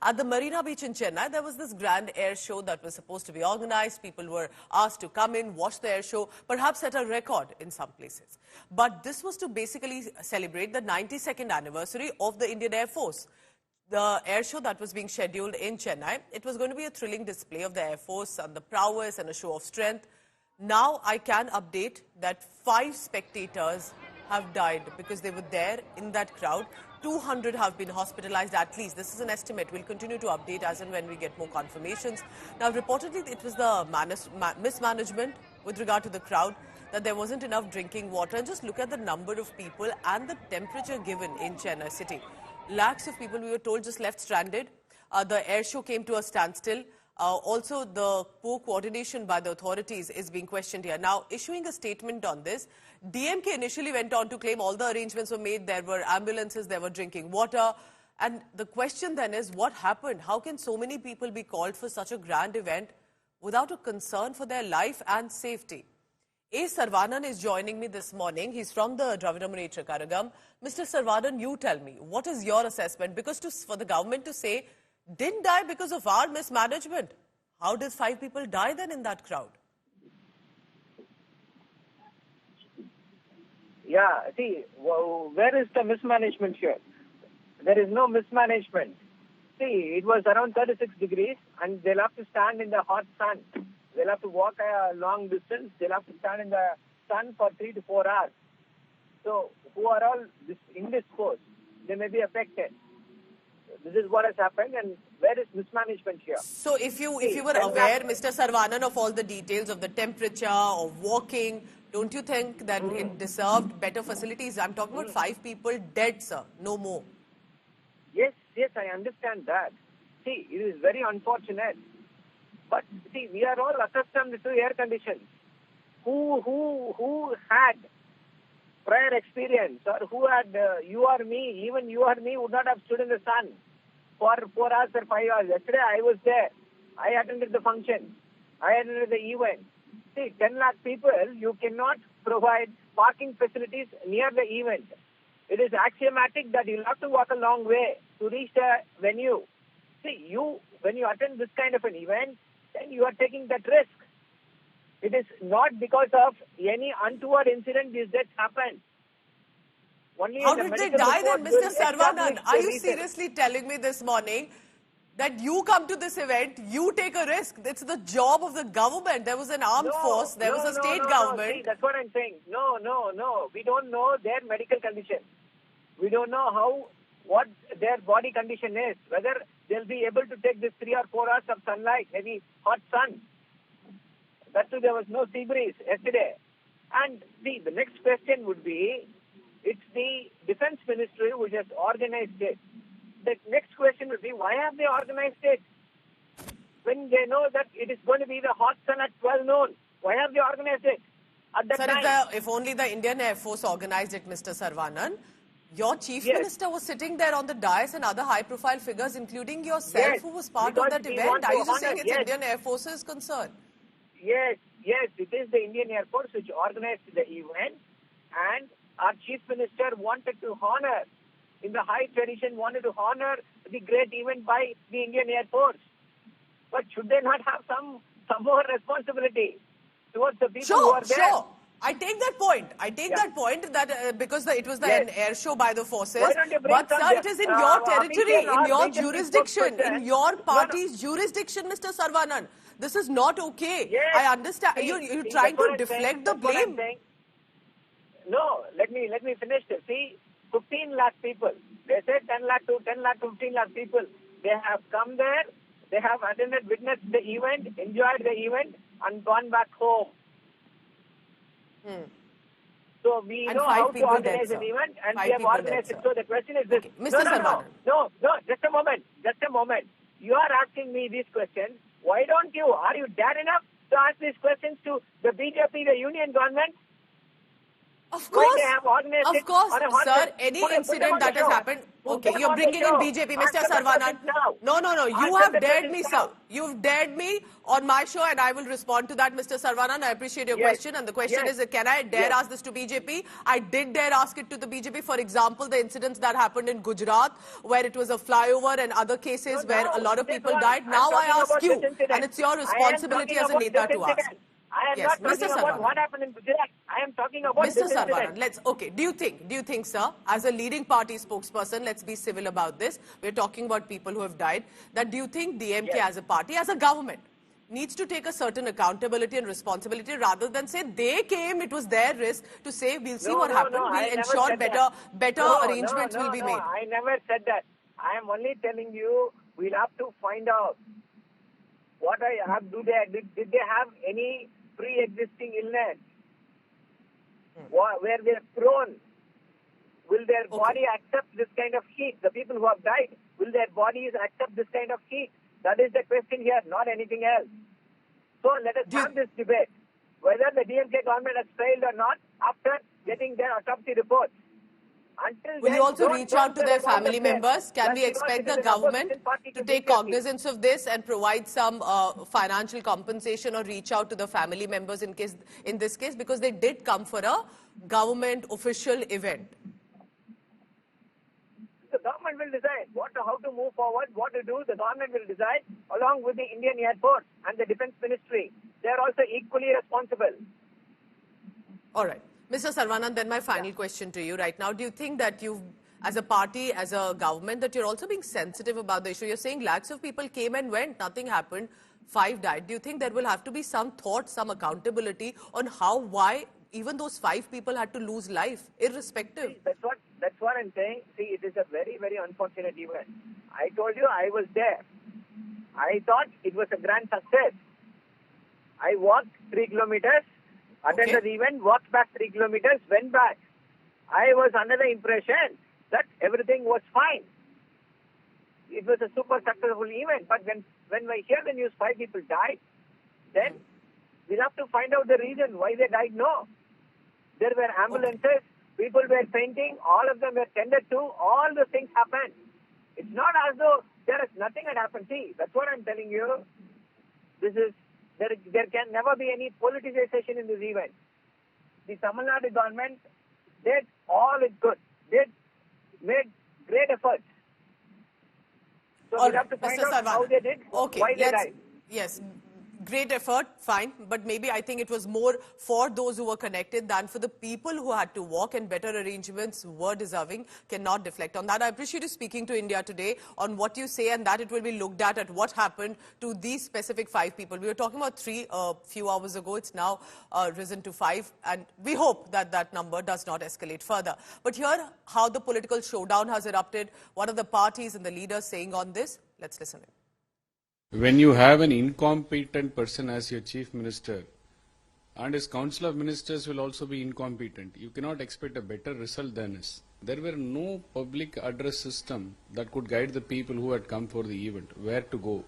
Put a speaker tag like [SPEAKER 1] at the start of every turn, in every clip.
[SPEAKER 1] At the Marina Beach in Chennai, there was this grand air show that was supposed to be organized. People were asked to come in, watch the air show, perhaps set a record in some places. But this was to basically celebrate the 92nd anniversary of the Indian Air Force. The air show that was being scheduled in Chennai, it was going to be a thrilling display of the Air Force and the prowess and a show of strength. Now I can update that 5 spectators have died because they were there in that crowd. 200 have been hospitalised at least. This is an estimate. We'll continue to update as and when we get more confirmations. Now, reportedly, it was the mismanagement with regard to the crowd, that there wasn't enough drinking water. And just look at the number of people and the temperature given in Chennai city. Lakhs of people, we were told, just left stranded. The air show came to a standstill. Also, the poor coordination by the authorities is being questioned here. Now, issuing a statement on this, DMK initially went on to claim all the arrangements were made. There were ambulances, there were drinking water. And the question then is, what happened? How can so many people be called for such a grand event without a concern for their life and safety? A. Sarvanan is joining me this morning. He's from the Dravidam Munnetra Karagam. Mr. Sarvanan, you tell me, what is your assessment? Because for the government to say, didn't die because of our mismanagement, how did 5 people die then in that crowd?
[SPEAKER 2] Yeah, see, where is the mismanagement here? There is no mismanagement. See, it was around 36 degrees and they'll have to stand in the hot sun. They'll have to walk a long distance. They'll have to stand in the sun for 3 to 4 hours. So, who are all indisposed? They may be affected. This is what has happened, and where is mismanagement here?
[SPEAKER 1] So, if you were aware, Mr. Sarvanan, of all the details of the temperature, of walking, don't you think that it deserved better facilities? I'm talking about 5 people dead, sir, no more.
[SPEAKER 2] Yes, I understand that. See, it is very unfortunate. But see, we are all accustomed to air conditions. Who had prior experience, or who had you or me, even you or me would not have stood in the sun for 4 hours or 5 hours. Yesterday I was there. I attended the function. I attended the event. See, 10 lakh people, you cannot provide parking facilities near the event. It is axiomatic that you'll have to walk a long way to reach the venue. See, when you attend this kind of an event, then you are taking that risk. It is not because of any untoward incident this death happened.
[SPEAKER 1] How did they die then, Mr. Sarvanan? Are you seriously telling me this morning that you come to this event, you take a risk? It's the job of the government. There was an armed force, there was a state government.
[SPEAKER 2] See, that's what I'm saying. No. We don't know their medical condition. We don't know what their body condition is, whether they'll be able to take this 3 or 4 hours of sunlight, heavy hot sun. That too, there was no sea breeze yesterday. And see, the next question would be, it's the Defense Ministry which has organized it. The next question would be, why have they organized it? When they know that it is going to be the hot sun at 12 noon, why have they organized it at that time?
[SPEAKER 1] Sir, if only the Indian Air Force organized it, Mr. Sarvanan. Your Chief Minister was sitting there on the dais and other high-profile figures, incling yourself, who was part of that event. Are you just saying it's Indian Air Force's concern?
[SPEAKER 2] Yes, it is the Indian Air Force which organized the event, and our Chief Minister wanted to honor, in the high tradition, wanted to honor the great event by the Indian Air Force. But should they not have some more responsibility towards the people who are there? Sure.
[SPEAKER 1] I take that point. That point that because it was the air show by the forces. But sir, it is in your territory, in your jurisdiction, in your party's jurisdiction, Mr. Sarvanan. This is not okay.
[SPEAKER 2] Yes.
[SPEAKER 1] I understand. You're trying to deflect the blame.
[SPEAKER 2] No, let me finish this. See, 15 lakh people. They said 10 lakh to 15 lakh people. They have come there. They have attended, witnessed the event, enjoyed the event, and gone back home. So we know how to organize an event, and we have organized it. So the question is this.
[SPEAKER 1] Okay. Mr. Sarvanan.
[SPEAKER 2] No, just a moment. You are asking me these questions. Why don't you? Are you dare enough to ask these questions to the BJP, the union government? Why they have organized
[SPEAKER 1] Of
[SPEAKER 2] it
[SPEAKER 1] course,
[SPEAKER 2] on a hot
[SPEAKER 1] sir.
[SPEAKER 2] day?
[SPEAKER 1] Any
[SPEAKER 2] Put them
[SPEAKER 1] incident
[SPEAKER 2] on the
[SPEAKER 1] that has
[SPEAKER 2] show.
[SPEAKER 1] happened.
[SPEAKER 2] Put
[SPEAKER 1] Okay,
[SPEAKER 2] them
[SPEAKER 1] you're
[SPEAKER 2] on the
[SPEAKER 1] bringing in
[SPEAKER 2] show.
[SPEAKER 1] BJP, Mr.
[SPEAKER 2] Answer the
[SPEAKER 1] Sarvanan.
[SPEAKER 2] questions now.
[SPEAKER 1] No. You
[SPEAKER 2] Answer
[SPEAKER 1] have
[SPEAKER 2] the
[SPEAKER 1] dared
[SPEAKER 2] questions
[SPEAKER 1] me,
[SPEAKER 2] now.
[SPEAKER 1] sir. You've dared me on my show, and I will respond to that, Mr. Sarvanan. I appreciate your
[SPEAKER 2] Yes.
[SPEAKER 1] question. And the question
[SPEAKER 2] Yes.
[SPEAKER 1] is, can I dare
[SPEAKER 2] Yes.
[SPEAKER 1] ask this to BJP? I did dare ask it to the BJP. For example, the incidents that happened in Gujarat, where it was a flyover, and other cases where a lot of
[SPEAKER 2] This
[SPEAKER 1] people
[SPEAKER 2] one,
[SPEAKER 1] died.
[SPEAKER 2] I'm
[SPEAKER 1] Now I
[SPEAKER 2] talking
[SPEAKER 1] ask
[SPEAKER 2] about this
[SPEAKER 1] you, and
[SPEAKER 2] incident.
[SPEAKER 1] it's your
[SPEAKER 2] I am
[SPEAKER 1] responsibility
[SPEAKER 2] talking
[SPEAKER 1] as a
[SPEAKER 2] about
[SPEAKER 1] Neta
[SPEAKER 2] this
[SPEAKER 1] to ask.
[SPEAKER 2] incident. I am
[SPEAKER 1] Yes,
[SPEAKER 2] not
[SPEAKER 1] Mr.
[SPEAKER 2] talking about
[SPEAKER 1] Sarvanan.
[SPEAKER 2] what happened in Gujarat. I am talking about
[SPEAKER 1] Mr.
[SPEAKER 2] this
[SPEAKER 1] Sarvanan,
[SPEAKER 2] incident.
[SPEAKER 1] do you think, sir, as a leading party spokesperson, let's be civil about this. We're talking about people who have died. That do you think DMK
[SPEAKER 2] Yes.
[SPEAKER 1] as a party, as a government, needs to take a certain accountability and responsibility rather than say they came, it was their risk, to say we'll see what happened,
[SPEAKER 2] I
[SPEAKER 1] we'll
[SPEAKER 2] never
[SPEAKER 1] ensure
[SPEAKER 2] said that.
[SPEAKER 1] better arrangements will be made.
[SPEAKER 2] I never said that. I am only telling you, we'll have to find out what I have. Did they have any pre-existing illness where they're prone? Will their body accept this kind of heat? The people who have died, will their bodies accept this kind of heat? That is the question here, not anything else. So let us have this debate, whether the DMK government has failed or not after getting their autopsy reports.
[SPEAKER 1] Will you also reach out to their family members? Can we expect the government to take cognizance of this and provide some financial compensation or reach out to the family members in this case, because they did come for a government official event?
[SPEAKER 2] The government will decide how to move forward, what to do. The government will decide along with the Indian Air Force and the Defence Ministry. They are also equally responsible.
[SPEAKER 1] All right. Mr. Sarvanan, then my final question to you right now. Do you think that you, as a party, as a government, that you're also being sensitive about the issue? You're saying lakhs of people came and went, nothing happened, 5 died. Do you think there will have to be some thought, some accountability on why even those 5 people had to lose life, irrespective?
[SPEAKER 2] See, that's what I'm saying. See, it is a very, very unfortunate event. I told you I was there. I thought it was a grand success. I walked 3 kilometers. Attended the event, walked back 3 kilometers, went back. I was under the impression that everything was fine. It was a super successful event. But when I hear the news 5 people died, then we'll have to find out the reason why they died. No. There were ambulances, people were fainting, all of them were tended to, all the things happened. It's not as though nothing had happened. See, that's what I'm telling you. There can never be any politicization in this event. The Tamil Nadu government did all it could. Made great efforts. So we'll have to find out how they did, why they died.
[SPEAKER 1] Yes. Great effort, fine, but maybe I think it was more for those who were connected than for the people who had to walk, and better arrangements were deserving. Cannot deflect on that. I appreciate you speaking to India today on what you say, and that it will be looked at what happened to these specific 5 people. We were talking about 3 a few hours ago. It's now risen to 5, and we hope that that number does not escalate further. But here, how the political showdown has erupted, what are the parties and the leaders saying on this? Let's listen in.
[SPEAKER 3] When you have an incompetent person as your chief minister, and his council of ministers will also be incompetent, you cannot expect a better result than this. There were no public address system that could guide the people who had come for the event, where to go,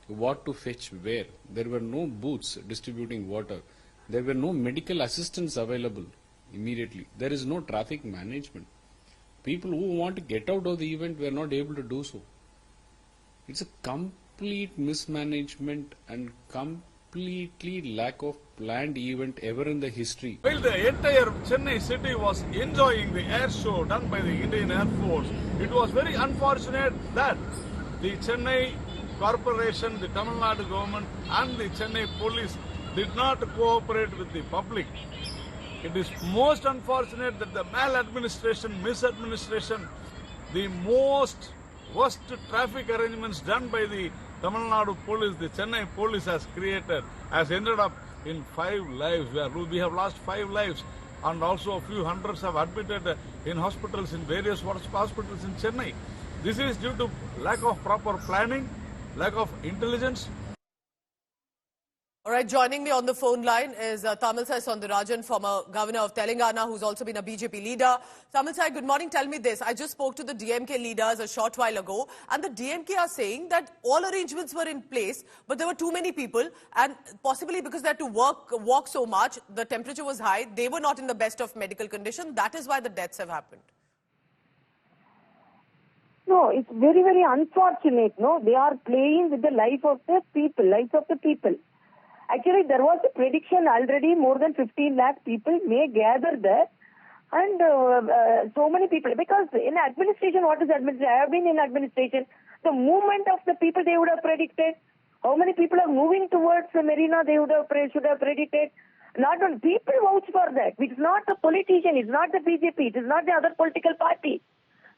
[SPEAKER 3] what to fetch where. There were no booths distributing water. There were no medical assistance available immediately. There is no traffic management. People who want to get out of the event were not able to do so. It's a complete mismanagement and completely lack of planned event ever in the history.
[SPEAKER 4] While the entire Chennai city was enjoying the air show done by the Indian Air Force, it was very unfortunate that the Chennai Corporation, the Tamil Nadu government and the Chennai police did not cooperate with the public. It is most unfortunate that the maladministration, misadministration, the most worst traffic arrangements done by the Tamil Nadu police, the Chennai police has created, has ended up in 5 lives. We have lost 5 lives, and also a few hundreds have admitted in hospitals, in various hospitals in Chennai. This is due to lack of proper planning, lack of intelligence.
[SPEAKER 1] All right, joining me on the phone line is Tamilisai Soundarajan, former governor of Telangana, who's also been a BJP leader. Tamilisai, good morning. Tell me this. I just spoke to the DMK leaders a short while ago, and the DMK are saying that all arrangements were in place, but there were too many people, and possibly because they had to walk so much, the temperature was high, they were not in the best of medical condition. That is why the deaths have happened.
[SPEAKER 5] No, it's very, very unfortunate. No, they are playing with the lives of the people. Actually, there was a prediction already, more than 15 lakh people may gather there. And so many people, because in administration, what is administration? I have been in administration. The movement of the people, they would have predicted. How many people are moving towards the Marina, they should have predicted. Not only people vouch for that. It's not the politician, it's not the BJP, it is not the other political party.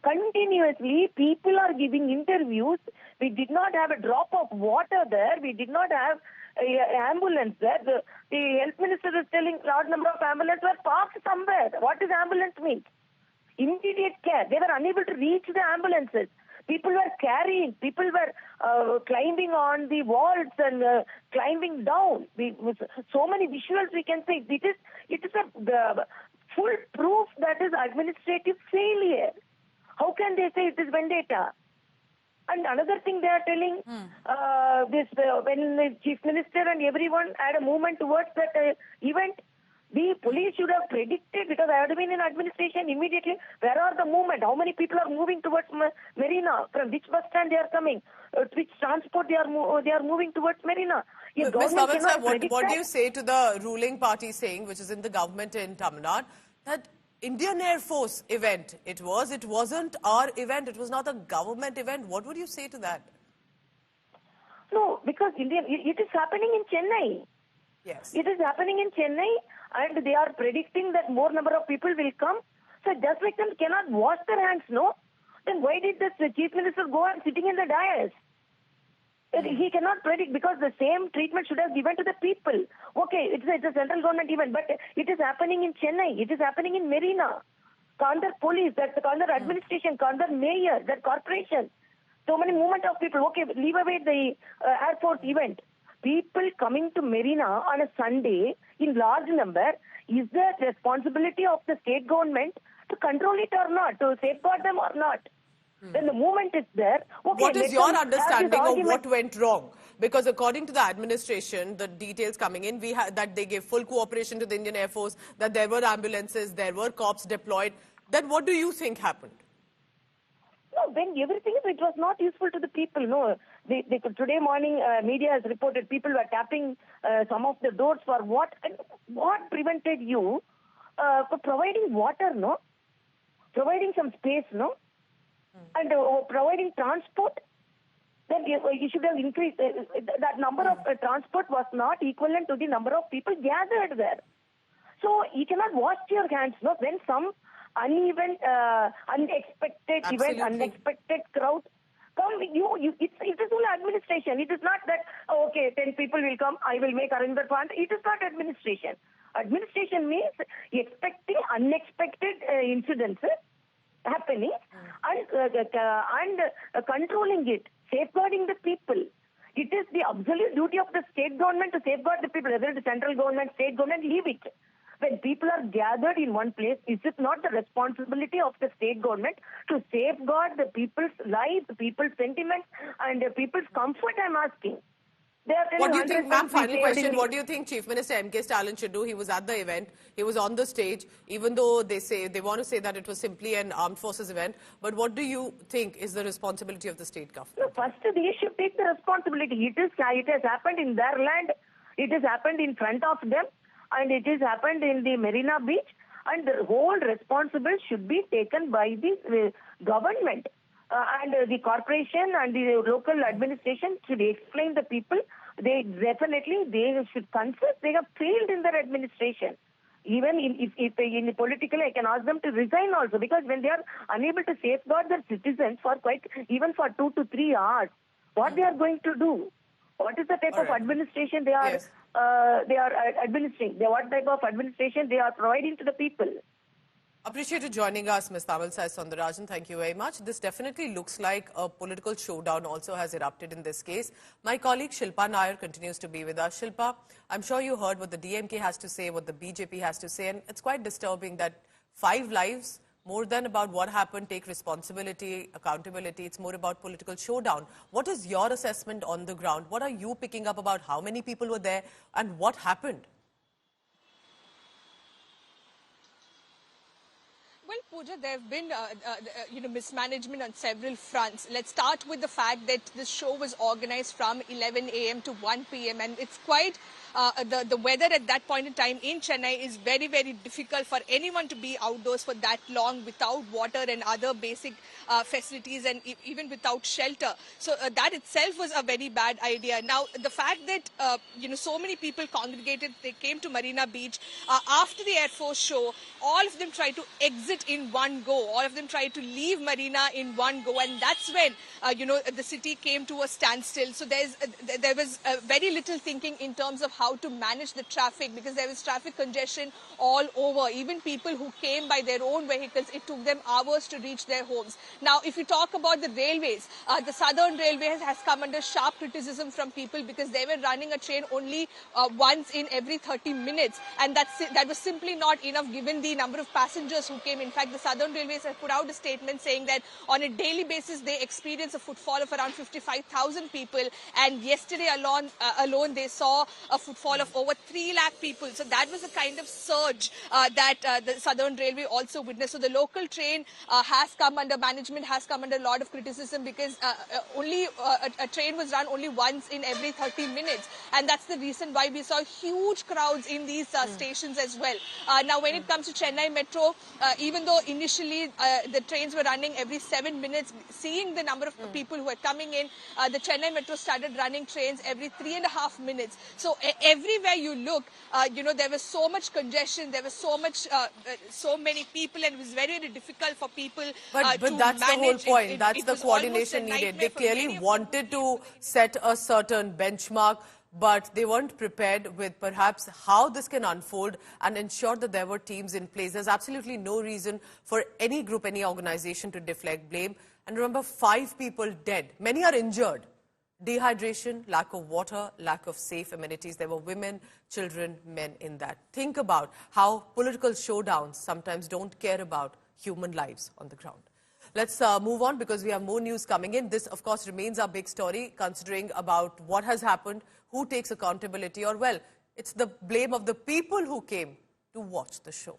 [SPEAKER 5] Continuously, people are giving interviews. We did not have a drop of water there. We did not have ambulance there. The health minister is telling large number of ambulances were parked somewhere. What does ambulance mean? Immediate care. They were unable to reach the ambulances. People were carrying. People were climbing on the walls and climbing down. So many visuals we can say. It is a full proof that is administrative failure. How can they say it is vendetta? And another thing they are telling, when the chief minister and everyone had a movement towards that event, the police should have predicted, because I had been in administration immediately, where are the movement? How many people are moving towards Marina? From which bus stand they are coming? Which transport they are moving towards Marina?
[SPEAKER 1] Ms. Tamilisai, what do you say to the ruling party saying, which is in the government in Tamil Nadu, that Indian Air Force event, it wasn't our event, it was not a government event. What would you say to that?
[SPEAKER 5] No, because it is happening in Chennai.
[SPEAKER 1] Yes.
[SPEAKER 5] It is happening in Chennai, and they are predicting that more number of people will come. So just like them cannot wash their hands, no? Then why did the chief minister go and sitting in the dais? He cannot predict, because the same treatment should have given to the people. Okay, it's a central government event, but it is happening in Chennai. It is happening in Marina. Kandar police, that's the Kandar administration, Kandar mayor, that corporation. So many movement of people. Okay, leave away the Air Force event. People coming to Marina on a Sunday in large number, is the responsibility of the state government to control it or not, to safeguard them or not? When the movement is there, okay,
[SPEAKER 1] what is your understanding of what went wrong? Because according to the administration, the details coming in, that they gave full cooperation to the Indian Air Force, that there were ambulances, there were cops deployed. Then what do you think happened?
[SPEAKER 5] No, when everything, it was not useful to the people. No, today morning, media has reported people were tapping some of the doors for what? And what prevented you for providing water, no? Providing some space, no? And providing transport, then you should have increased. That number of transport was not equivalent to the number of people gathered there. So you cannot wash your hands, no? When some uneven, unexpected event, unexpected crowd come, it is only administration. It is not that, okay, 10 people will come, I will make arrangement fund. It is not administration. Administration means expecting unexpected incidences happening and controlling it, safeguarding the people. It is the absolute duty of the state government to safeguard the people, whether it is central government, state government, leave it. When people are gathered in one place, is it not the responsibility of the state government to safeguard the people's lives, the people's sentiments, and the people's comfort, I'm asking?
[SPEAKER 1] What do you think, ma'am, final question, what do you think Chief Minister M.K. Stalin should do? He was at the event, he was on the stage, even though they want to say that it was simply an armed forces event, but what do you think is the responsibility of the state government?
[SPEAKER 5] No, first they should take the responsibility. It has happened in their land, it has happened in front of them, and it has happened in the Marina Beach, and the whole responsibility should be taken by the government. And the corporation and the local administration should explain the people. They should confess they have failed in their administration. Even if in political, I can ask them to resign also, because when they are unable to safeguard their citizens even for 2 to 3 hours, what they are going to do? What is the type of administration they are administering? What type of administration they are providing to the people?
[SPEAKER 1] Appreciate you joining us, Ms. Tamil Sai Soundarajan. Thank you very much. This definitely looks like a political showdown also has erupted in this case. My colleague Shilpa Nair continues to be with us. Shilpa, I'm sure you heard what the DMK has to say, what the BJP has to say, and it's quite disturbing that 5 lives, more than about what happened, take responsibility, accountability. It's more about political showdown. What is your assessment on the ground? What are you picking up about how many people were there and what happened?
[SPEAKER 6] Well, Pooja, there have been, mismanagement on several fronts. Let's start with the fact that this show was organized from 11 a.m. to 1 p.m. and it's quite, the weather at that point in time in Chennai is very, very difficult for anyone to be outdoors for that long without water and other basic facilities and even without shelter. So that itself was a very bad idea. Now, the fact that, so many people congregated, they came to Marina Beach after the Air Force show, all of them tried to exit in one go. All of them tried to leave Marina in one go, and that's when the city came to a standstill. So there was very little thinking in terms of how to manage the traffic, because there was traffic congestion all over. Even people who came by their own vehicles, it took them hours to reach their homes. Now, if you talk about the railways, the Southern Railway has come under sharp criticism from people because they were running a train only once in every 30 minutes, and that was simply not enough given the number of passengers who came. In fact, the Southern Railways have put out a statement saying that on a daily basis they experience a footfall of around 55,000 people, and yesterday alone they saw a footfall of over 3 lakh people. So that was the kind of surge that the Southern Railway also witnessed. So the local train management has come under a lot of criticism because only a train was run only once in every 30 minutes, and that's the reason why we saw huge crowds in these stations as well. Now, when it comes to Chennai Metro, even though initially the trains were running every 7 minutes, seeing the number of people who were coming in, the Chennai Metro started running trains every 3.5 minutes. So everywhere you look, there was so much congestion, there was so many people, and it was very, very difficult for people
[SPEAKER 1] But
[SPEAKER 6] to
[SPEAKER 1] that's the whole
[SPEAKER 6] manage.
[SPEAKER 1] point. That's
[SPEAKER 6] It
[SPEAKER 1] the
[SPEAKER 6] was almost a
[SPEAKER 1] coordination needed.
[SPEAKER 6] nightmare
[SPEAKER 1] They
[SPEAKER 6] for many
[SPEAKER 1] clearly
[SPEAKER 6] of
[SPEAKER 1] wanted to set a certain benchmark, but they weren't prepared with perhaps how this can unfold and ensure that there were teams in place. There's absolutely no reason for any group, any organization to deflect blame. And remember, 5 people dead. Many are injured. Dehydration, lack of water, lack of safe amenities. There were women, children, men in that. Think about how political showdowns sometimes don't care about human lives on the ground. Let's move on because we have more news coming in. This, of course, remains our big story, considering about what has happened, who takes accountability, or, well, it's the blame of the people who came to watch the show.